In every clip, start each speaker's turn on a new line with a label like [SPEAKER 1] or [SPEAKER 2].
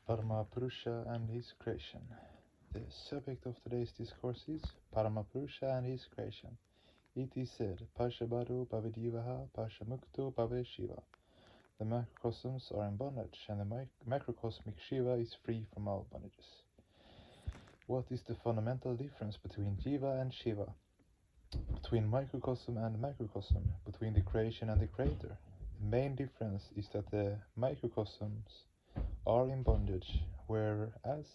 [SPEAKER 1] Paramapurusha and his creation. The subject of today's discourse is Paramapurusha and his creation. It is said, Pashabharu Bhavidivaha Pashamukto Bhave Shiva. The macrocosms are in bondage, and the macrocosmic Shiva is free from all bondages. What is the fundamental difference between Jiva and Shiva? Between microcosm and macrocosm? Between the creation and the creator? The main difference is that the microcosms are in bondage, whereas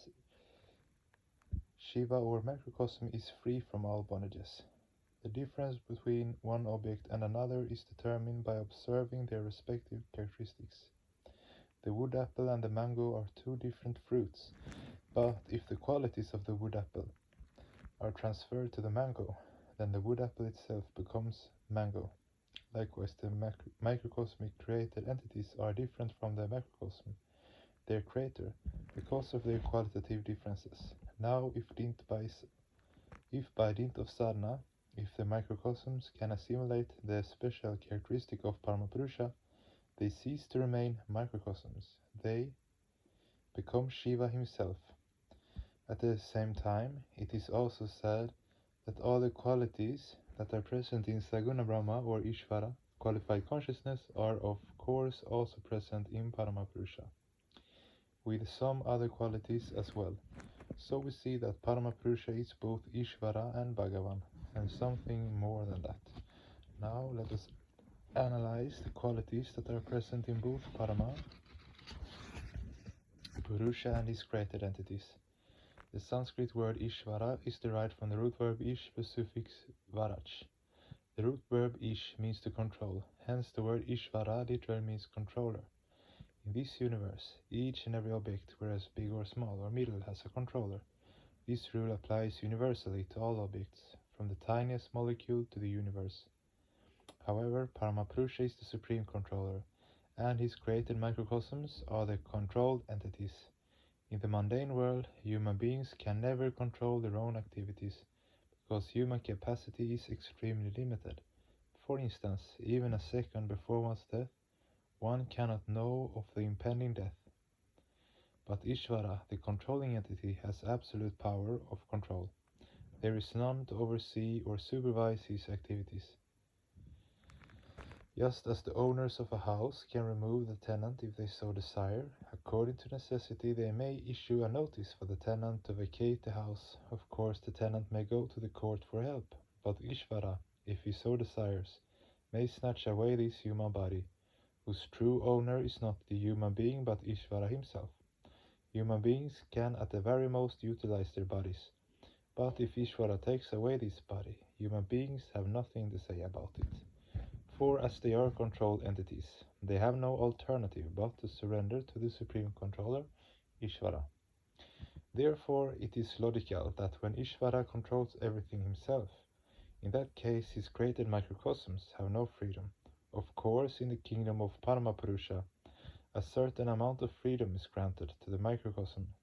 [SPEAKER 1] Shiva or macrocosm is free from all bondages. The difference between one object and another is determined by observing their respective characteristics. The wood apple and the mango are two different fruits, but if the qualities of the wood apple are transferred to the mango, then the wood apple itself becomes mango. Likewise, the microcosmic created entities are different from the macrocosm, their creator, because of their qualitative differences. Now, if by dint of sadhana, if the microcosms can assimilate the special characteristic of Paramapurusha, they cease to remain microcosms. They become Shiva himself. At the same time, it is also said that all the qualities that are present in Saguna Brahma or Ishvara, qualified consciousness, are of course also present in Paramapurusha, with some other qualities as well. So we see that Paramapurusha is both Ishvara and Bhagavan, and something more than that. Now let us analyze the qualities that are present in both Paramapurusha and his created entities. The Sanskrit word Ishvara is derived from the root verb ish plus suffix varach. The root verb ish means to control, hence the word Ishvara literally means controller. In this universe, each and every object, whereas big or small or middle, has a controller. This rule applies universally to all objects, from the tiniest molecule to the universe. However, Paramapurusha is the supreme controller, and his created microcosms are the controlled entities. In the mundane world, human beings can never control their own activities, because human capacity is extremely limited. For instance, even a second before one's death, one cannot know of the impending death. But Ishvara, the controlling entity, has absolute power of control. There is none to oversee or supervise his activities. Just as the owners of a house can remove the tenant if they so desire, according to necessity they may issue a notice for the tenant to vacate the house. Of course, the tenant may go to the court for help, but Ishvara, if he so desires, may snatch away this human body, whose true owner is not the human being but Ishvara himself. Human beings can at the very most utilize their bodies, but if Ishvara takes away this body, human beings have nothing to say about it. For as they are controlled entities, they have no alternative but to surrender to the supreme controller, Ishvara. Therefore, it is logical that when Ishvara controls everything himself, in that case his created microcosms have no freedom. Of course, in the kingdom of Paramapurusha, a certain amount of freedom is granted to the microcosm.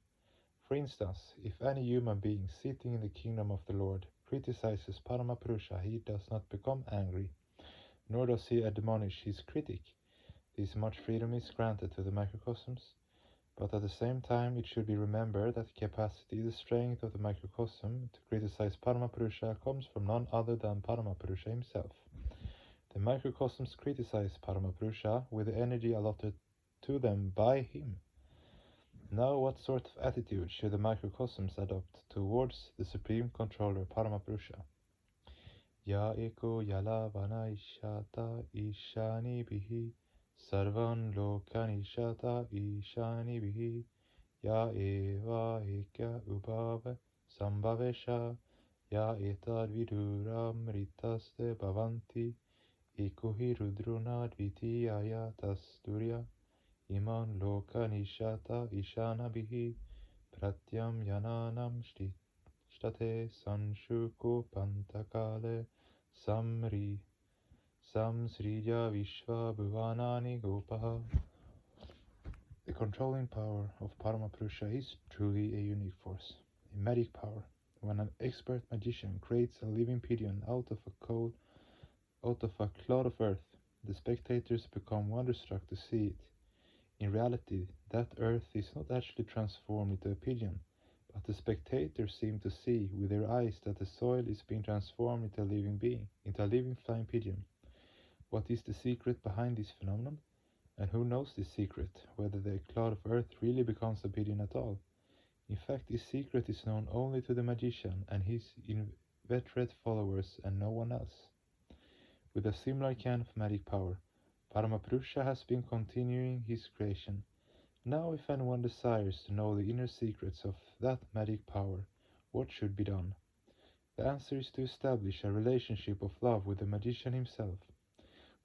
[SPEAKER 1] For instance, if any human being sitting in the kingdom of the Lord criticizes Paramapurusha, he does not become angry, nor does he admonish his critic. This much freedom is granted to the microcosms, but at the same time it should be remembered that the capacity, the strength of the microcosm to criticize Paramapurusha comes from none other than Paramapurusha himself. The microcosms criticize Paramapurusha with the energy allotted to them by him. Now, what sort of attitude should the microcosms adopt towards the supreme controller Paramapurusha? Ya eko yala vana ishata ishani bihi sarvan lokani ishata ishani bihi ya eva ekya ubhava sambhavesha ya etad viduram ritaste bhavanti ekuhi rudruna dvitiyaya tasturya iman lokani ishata ishana bihi pratyam yananam shtate sanshuko pantakale samsrija vishva bhuvanani gopaha. The controlling power of Paramapurusha is truly a unique force, a magic power. When an expert magician creates a living pigeon out of a clod of earth, the spectators become wonderstruck to see it. In reality, that earth is not actually transformed into a pigeon, but the spectators seem to see with their eyes that the soil is being transformed into a living being, into a living flying pigeon. What is the secret behind this phenomenon? And who knows this secret, whether the clod of earth really becomes a pigeon at all? In fact, this secret is known only to the magician and his inveterate followers and no one else. With a similar kind of magic power, Paramapurusha has been continuing his creation. Now, if anyone desires to know the inner secrets of that magic power, what should be done? The answer is to establish a relationship of love with the magician himself.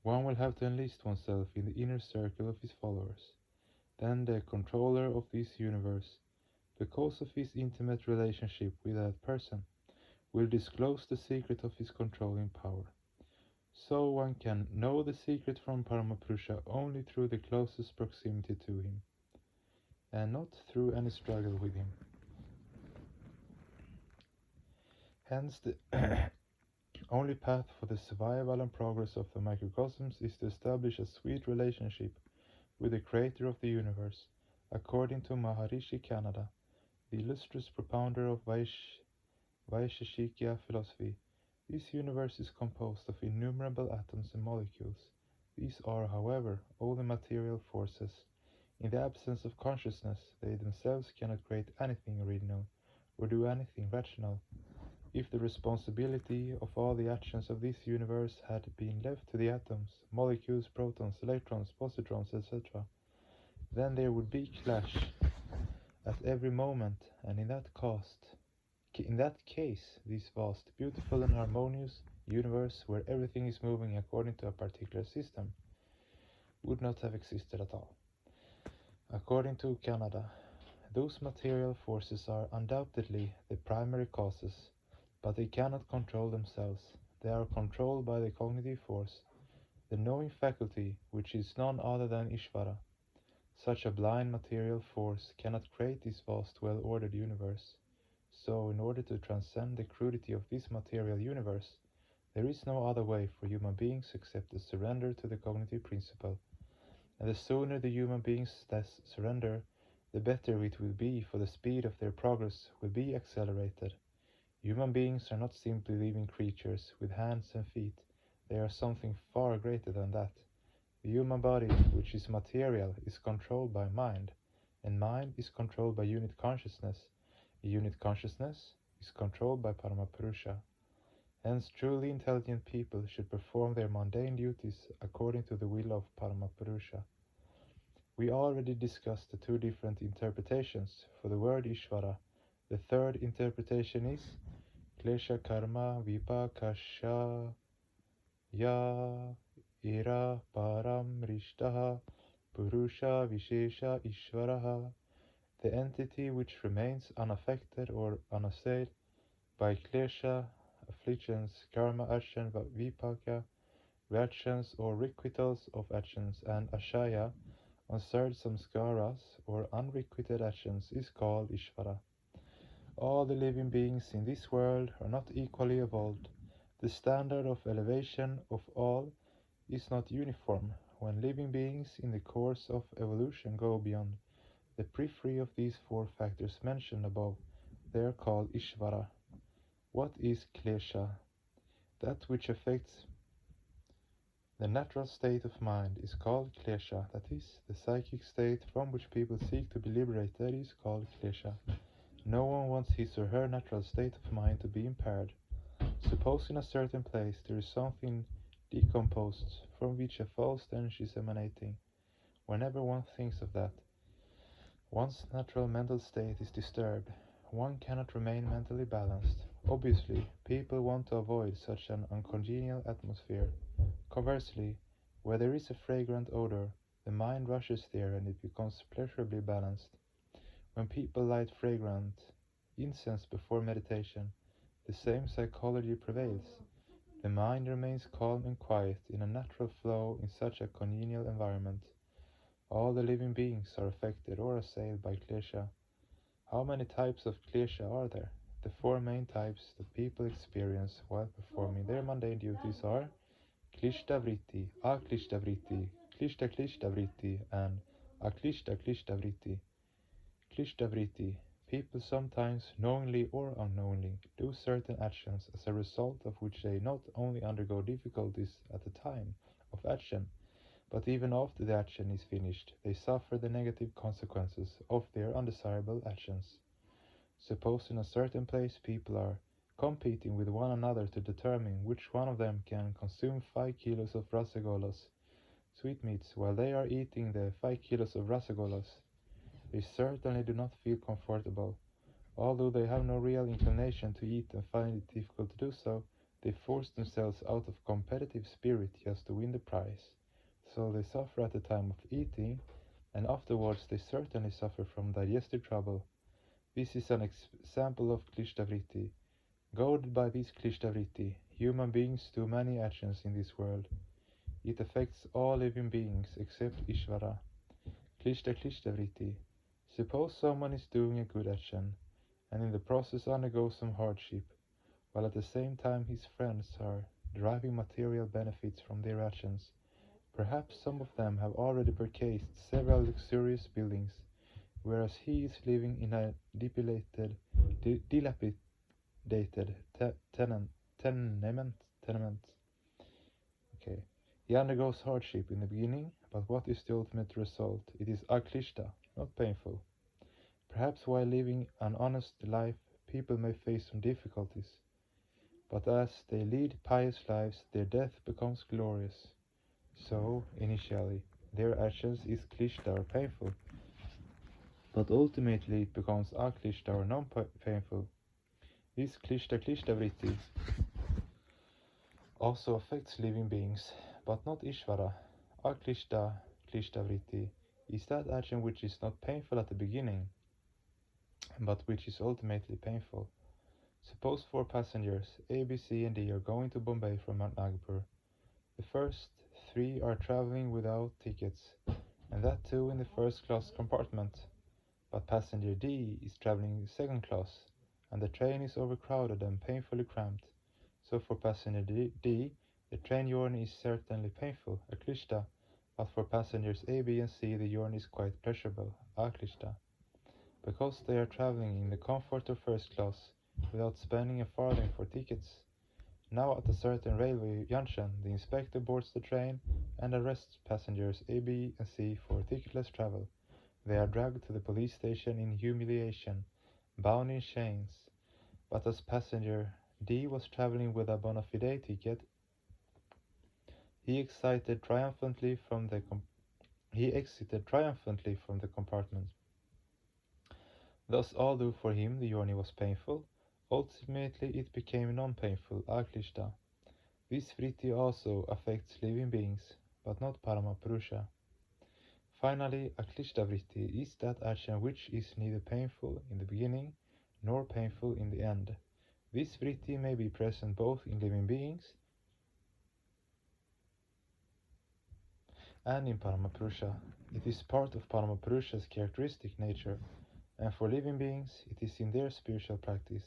[SPEAKER 1] One will have to enlist oneself in the inner circle of his followers. Then the controller of this universe, because of his intimate relationship with that person, will disclose the secret of his controlling power. So one can know the secret from Paramapurusha only through the closest proximity to him, and not through any struggle with him. Hence, the only path for the survival and progress of the microcosms is to establish a sweet relationship with the creator of the universe, according to Maharishi Kanada, the illustrious propounder of Vaisheshika philosophy. This universe is composed of innumerable atoms and molecules. These are, however, only material forces. In the absence of consciousness, they themselves cannot create anything original or do anything rational. If the responsibility of all the actions of this universe had been left to the atoms, molecules, protons, electrons, positrons, etc., then there would be clash at every moment, and in that case, this vast, beautiful and harmonious universe where everything is moving according to a particular system would not have existed at all. According to Canada, those material forces are undoubtedly the primary causes, but they cannot control themselves. They are controlled by the cognitive force, the knowing faculty, which is none other than Ishvara. Such a blind material force cannot create this vast, well-ordered universe. So, in order to transcend the crudity of this material universe, there is no other way for human beings except to surrender to the cognitive principle. And the sooner the human beings thus surrender, the better it will be, for the speed of their progress will be accelerated. Human beings are not simply living creatures with hands and feet, they are something far greater than that. The human body, which is material, is controlled by mind, and mind is controlled by unit consciousness. A unit consciousness is controlled by Paramapurusha. Hence, truly intelligent people should perform their mundane duties according to the will of Paramapurusha. We already discussed the two different interpretations for the word Ishvara. The third interpretation is Klesha Karma Vipakasha Ya Ira Param Rishtaha Purusha Vishesha Ishvaraha, the entity which remains unaffected or unassailed by klesha, afflictions, karma, action, vipaka, reactions or requitals of actions, and ashaya, unserved samskaras or unrequited actions, is called Ishvara. All the living beings in this world are not equally evolved. The standard of elevation of all is not uniform. When living beings in the course of evolution go beyond the periphery of these four factors mentioned above, they are called Ishvara. What is klesha? That which affects the natural state of mind is called klesha, that is, the psychic state from which people seek to be liberated is called klesha. No one wants his or her natural state of mind to be impaired. Suppose in a certain place there is something decomposed from which a false stench is emanating. Whenever one thinks of that, one's natural mental state is disturbed. One cannot remain mentally balanced. Obviously, people want to avoid such an uncongenial atmosphere. Conversely, where there is a fragrant odor, the mind rushes there and it becomes pleasurably balanced. When people light fragrant incense before meditation, the same psychology prevails. The mind remains calm and quiet in a natural flow in such a congenial environment. All the living beings are affected or assailed by klesha. How many types of klesha are there? The four main types that people experience while performing their mundane duties are klishta vritti, aklishta vritti, klishta klishta vritti, and Aklishta klishta vritti. Klishta vritti. People sometimes, knowingly or unknowingly, do certain actions as a result of which they not only undergo difficulties at the time of action, but even after the action is finished, they suffer the negative consequences of their undesirable actions. Suppose in a certain place people are competing with one another to determine which one of them can consume 5 kilos of rasagolas, sweetmeats, while they are eating the 5 kilos of rasagolas. They certainly do not feel comfortable. Although they have no real inclination to eat and find it difficult to do so, they force themselves out of competitive spirit just to win the prize. So they suffer at the time of eating, and afterwards they certainly suffer from digestive trouble. This is an example of Klishtavriti. Goaded by this Klishtavriti, human beings do many actions in this world. It affects all living beings except Ishvara. Klishtavriti. Suppose someone is doing a good action, and in the process undergoes some hardship, while at the same time his friends are deriving material benefits from their actions. Perhaps some of them have already purchased several luxurious buildings, whereas he is living in a dilapidated tenement. Okay. He undergoes hardship in the beginning, but what is the ultimate result? It is aklishta, not painful. Perhaps while living an honest life, people may face some difficulties, but as they lead pious lives, their death becomes glorious. So, initially, their actions is klishta or painful, but ultimately it becomes aklishta or non-painful. This klishta vritti also affects living beings, but not Ishvara. Aklishta vritti is that action which is not painful at the beginning, but which is ultimately painful. Suppose four passengers, A, B, C, and D, are going to Bombay from Nagpur. The first three are traveling without tickets, and that too in the first class compartment. But passenger D is traveling second class, and the train is overcrowded and painfully cramped. So for passenger D, the train journey is certainly painful, aklishta, but for passengers A, B, and C, the journey is quite pleasurable, aklishta, because they are traveling in the comfort of first class, without spending a farthing for tickets. Now at a certain railway junction, the inspector boards the train and arrests passengers A, B, and C for ticketless travel. They are dragged to the police station in humiliation, bound in chains. But as passenger D was traveling with a bona fide ticket, he exited triumphantly from the compartment. Thus, although for him the journey was painful, ultimately it became non-painful, aklishta. This vritti also affects living beings, but not Paramapurusha. Finally, aklishta vritti is that action which is neither painful in the beginning nor painful in the end. This vritti may be present both in living beings and in Paramapurusha. It is part of Paramapurusha's characteristic nature, and for living beings it is in their spiritual practice.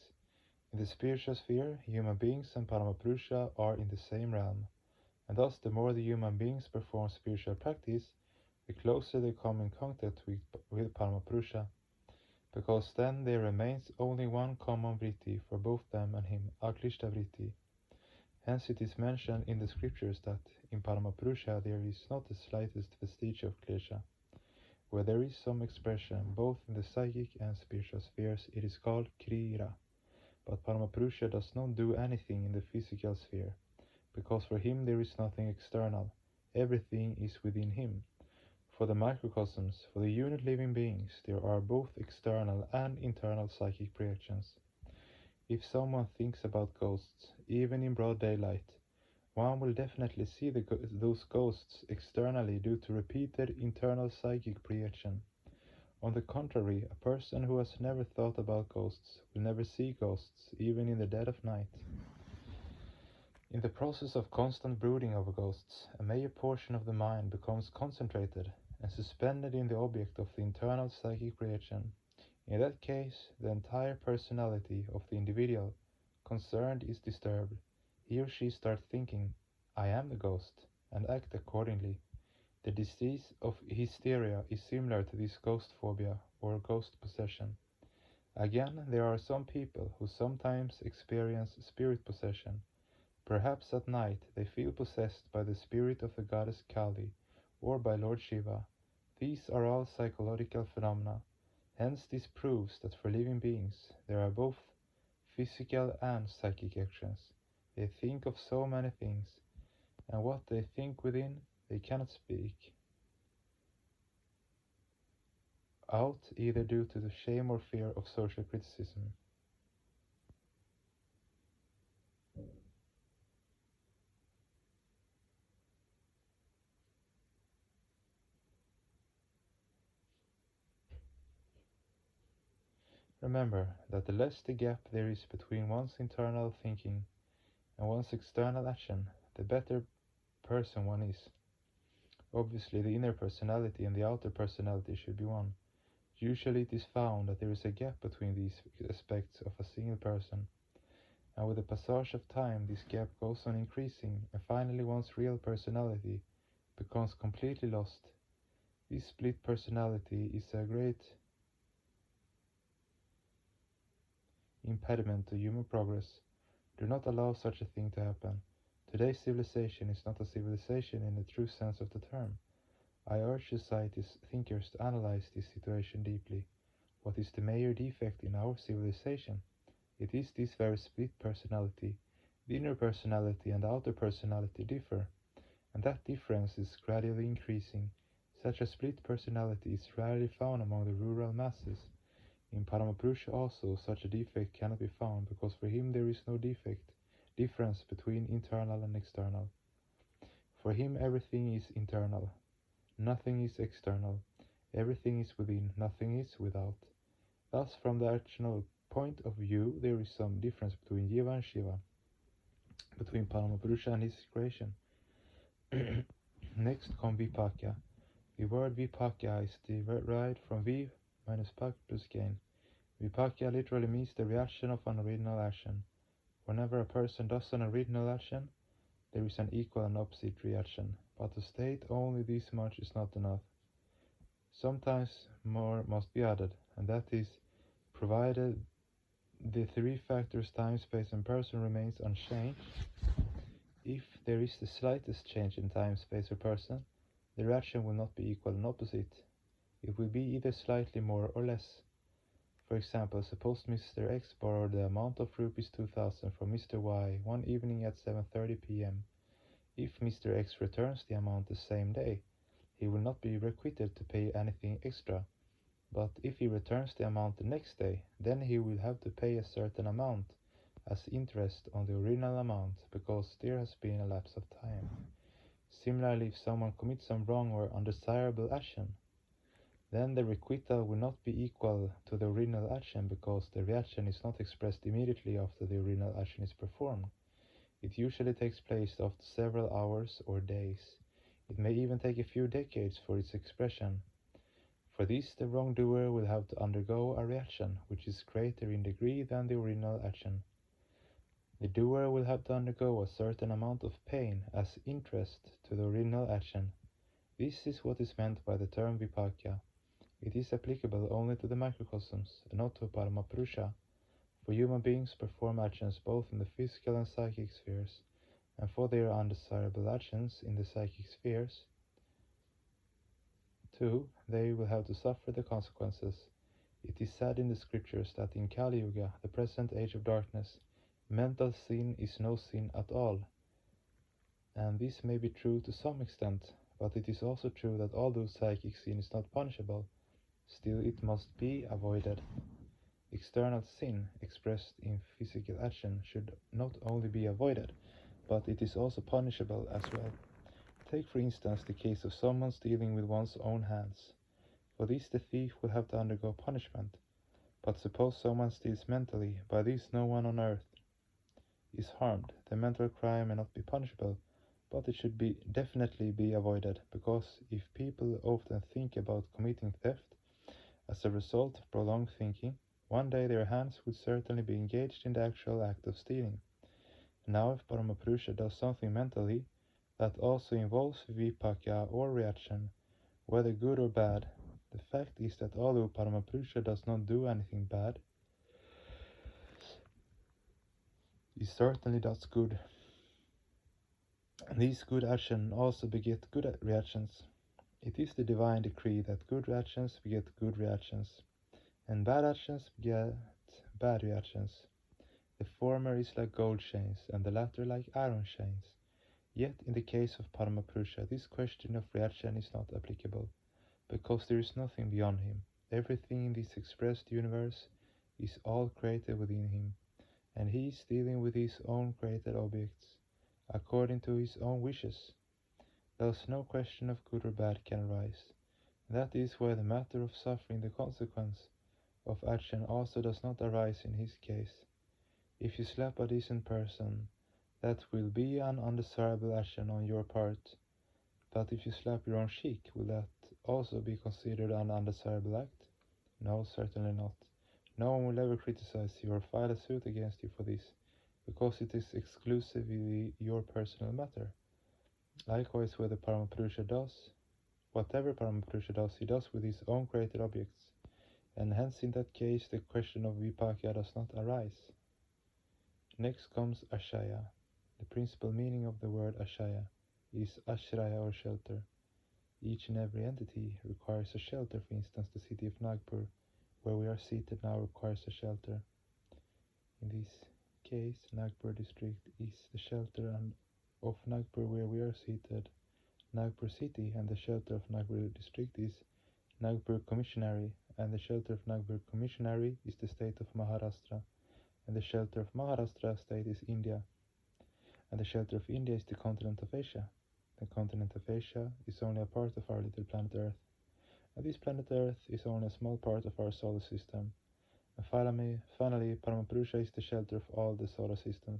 [SPEAKER 1] In the spiritual sphere, human beings and Paramapurusha are in the same realm, and thus the more the human beings perform spiritual practice, the closer they come in contact with Paramapurusha, because then there remains only one common vritti for both them and him, aklishta vritti. Hence it is mentioned in the scriptures that in Paramapurusha there is not the slightest vestige of klesha. Where there is some expression both in the psychic and spiritual spheres, it is called krira. But Paramapurusha does not do anything in the physical sphere, because for him there is nothing external, everything is within him. For the microcosms, for the unit living beings, there are both external and internal psychic projections. If someone thinks about ghosts, even in broad daylight, one will definitely see those ghosts externally due to repeated internal psychic projection. On the contrary, a person who has never thought about ghosts will never see ghosts, even in the dead of night. In the process of constant brooding over ghosts, a major portion of the mind becomes concentrated and suspended in the object of the internal psychic projection. In that case, the entire personality of the individual concerned is disturbed. He or she starts thinking, I am the ghost, and act accordingly. The disease of hysteria is similar to this ghost phobia or ghost possession. Again, there are some people who sometimes experience spirit possession. Perhaps at night they feel possessed by the spirit of the goddess Kali or by Lord Shiva. These are all psychological phenomena. Hence this proves that for living beings there are both physical and psychic actions. They think of so many things, and what they think within they cannot speak out either due to the shame or fear of social criticism. Remember that the less the gap there is between one's internal thinking and one's external action, the better person one is. Obviously, the inner personality and the outer personality should be one. Usually it is found that there is a gap between these aspects of a single person, and with the passage of time this gap goes on increasing, and finally one's real personality becomes completely lost. This split personality is a great impediment to human progress. Do not allow such a thing to happen. Today's civilization is not a civilization in the true sense of the term. I urge society's thinkers to analyze this situation deeply. What is the major defect in our civilization? It is this very split personality. The inner personality and the outer personality differ, and that difference is gradually increasing. Such a split personality is rarely found among the rural masses. In Paramapurusha also such a defect cannot be found, because for him there is no difference between internal and external. For him everything is internal, nothing is external, everything is within, nothing is without. Thus from the actional point of view there is some difference between Jiva and Shiva, between Paramapurusha and his creation. Next come Vipaka. The word Vipaka is derived from V minus Pak plus gain. Vipaka literally means the reaction of an original action. Whenever a person does an original action, there is an equal and opposite reaction. But to state only this much is not enough. Sometimes more must be added, and that is, provided the three factors time, space, and person remains unchanged. If there is the slightest change in time, space, or person, the reaction will not be equal and opposite. It will be either slightly more or less. For example, suppose Mr. X borrowed the amount of rupees 2000 from Mr. Y one evening at 7:30 p.m. If Mr. X returns the amount the same day, he will not be requited to pay anything extra. But if he returns the amount the next day, then he will have to pay a certain amount as interest on the original amount, because there has been a lapse of time. Similarly, if someone commits some wrong or undesirable action, then the requital will not be equal to the original action, because the reaction is not expressed immediately after the original action is performed. It usually takes place after several hours or days. It may even take a few decades for its expression. For this, the wrongdoer will have to undergo a reaction which is greater in degree than the original action. The doer will have to undergo a certain amount of pain as interest to the original action. This is what is meant by the term Vipaka. It is applicable only to the microcosms, and not to Paramapurusha, for human beings perform actions both in the physical and psychic spheres, and for their undesirable actions in the psychic spheres, too, they will have to suffer the consequences. It is said in the scriptures that in Kali Yuga, the present age of darkness, mental sin is no sin at all. And this may be true to some extent, but it is also true that although psychic sin is not punishable, still it must be avoided. External sin, expressed in physical action, should not only be avoided, but it is also punishable as well. Take for instance the case of someone stealing with one's own hands. For this the thief will have to undergo punishment. But suppose someone steals mentally, by this no one on earth is harmed. The mental crime may not be punishable, but it should definitely be avoided, because if people often think about committing theft as a result of prolonged thinking, one day their hands would certainly be engaged in the actual act of stealing. Now if Paramapurusha does something mentally, that also involves vipaka or reaction, whether good or bad. The fact is that although Paramapurusha does not do anything bad, he certainly does good. And these good actions also beget good reactions. It is the divine decree that good actions beget good reactions, and bad actions beget bad reactions. The former is like gold chains, and the latter like iron chains. Yet in the case of Paramapurusha, this question of reaction is not applicable, because there is nothing beyond him. Everything in this expressed universe is all created within him, and he is dealing with his own created objects, according to his own wishes. Thus no question of good or bad can arise. That is why the matter of suffering the consequence of action also does not arise in his case. If you slap a decent person, that will be an undesirable action on your part. But if you slap your own cheek, will that also be considered an undesirable act? No, certainly not. No one will ever criticize you or file a suit against you for this, because it is exclusively your personal matter. Likewise, whatever Paramapurusha does, he does with his own created objects, and hence in that case the question of vipaka does not arise. Next comes ashaya. The principal meaning of the word ashaya is ashraya or shelter. Each and every entity requires a shelter. For instance, the city of Nagpur, where we are seated now, requires a shelter. In this case, Nagpur district is the shelter of Nagpur where we are seated. Nagpur city and the shelter of Nagpur district is Nagpur Commissionary, and the shelter of Nagpur Commissionary is the state of Maharashtra, and the shelter of Maharashtra state is India, and the shelter of India is the continent of Asia. The continent of Asia is only a part of our little planet Earth, and this planet Earth is only a small part of our solar system. And finally, Paramapurusha is the shelter of all the solar system.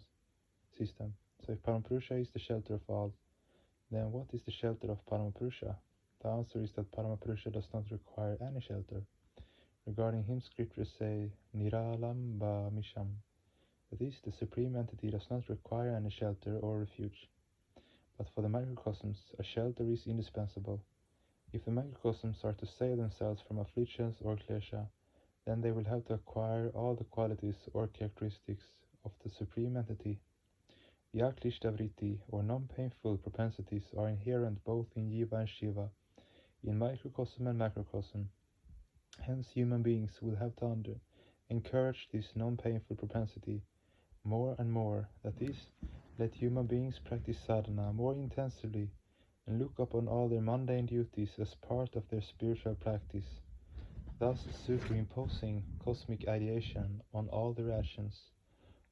[SPEAKER 1] So if Paramapurusha is the shelter of all, then what is the shelter of Paramapurusha? The answer is that Paramapurusha does not require any shelter. Regarding him, scriptures say, Niralam ba misham. That is, the Supreme Entity does not require any shelter or refuge. But for the microcosms, a shelter is indispensable. If the microcosms are to save themselves from afflictions or klesha, then they will have to acquire all the qualities or characteristics of the Supreme Entity. The aklishta vritti, or non-painful propensities, are inherent both in Jiva and Shiva, in microcosm and macrocosm. Hence human beings will have to encourage this non-painful propensity more and more, that is, let human beings practice sadhana more intensively and look upon all their mundane duties as part of their spiritual practice, thus superimposing cosmic ideation on all their actions.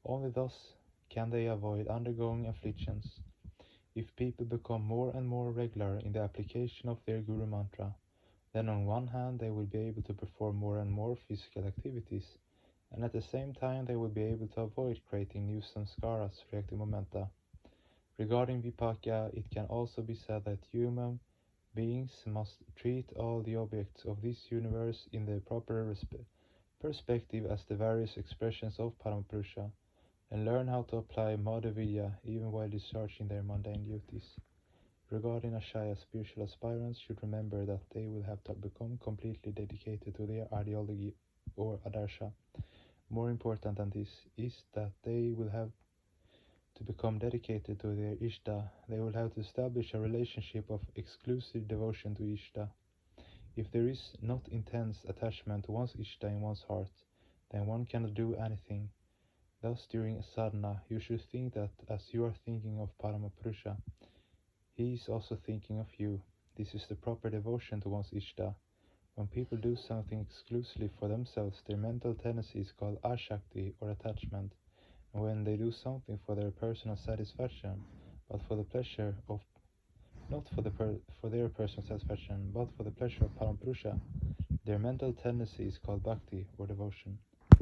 [SPEAKER 1] Only thus can they avoid undergoing afflictions. If people become more and more regular in the application of their Guru Mantra, then on one hand they will be able to perform more and more physical activities, and at the same time they will be able to avoid creating new samskaras, reactive momenta. Regarding vipaka, it can also be said that human beings must treat all the objects of this universe in their proper perspective as the various expressions of Paramapurusha, and learn how to apply Madhavidya even while discharging their mundane duties. Regarding ashaya, spiritual aspirants should remember that they will have to become completely dedicated to their ideology or adarsha. More important than this is that they will have to become dedicated to their Ishta. They will have to establish a relationship of exclusive devotion to Ishta. If there is not intense attachment to one's Ishta in one's heart, then one cannot do anything. Thus, during sadhana, you should think that as you are thinking of Paramapurusha, he is also thinking of you. This is the proper devotion to one's Ishta. When people do something exclusively for themselves, their mental tendency is called ashakti or attachment. And when they do something for their personal satisfaction, but for the pleasure of not for their personal satisfaction, but for the pleasure of Paramapurusha, their mental tendency is called bhakti or devotion.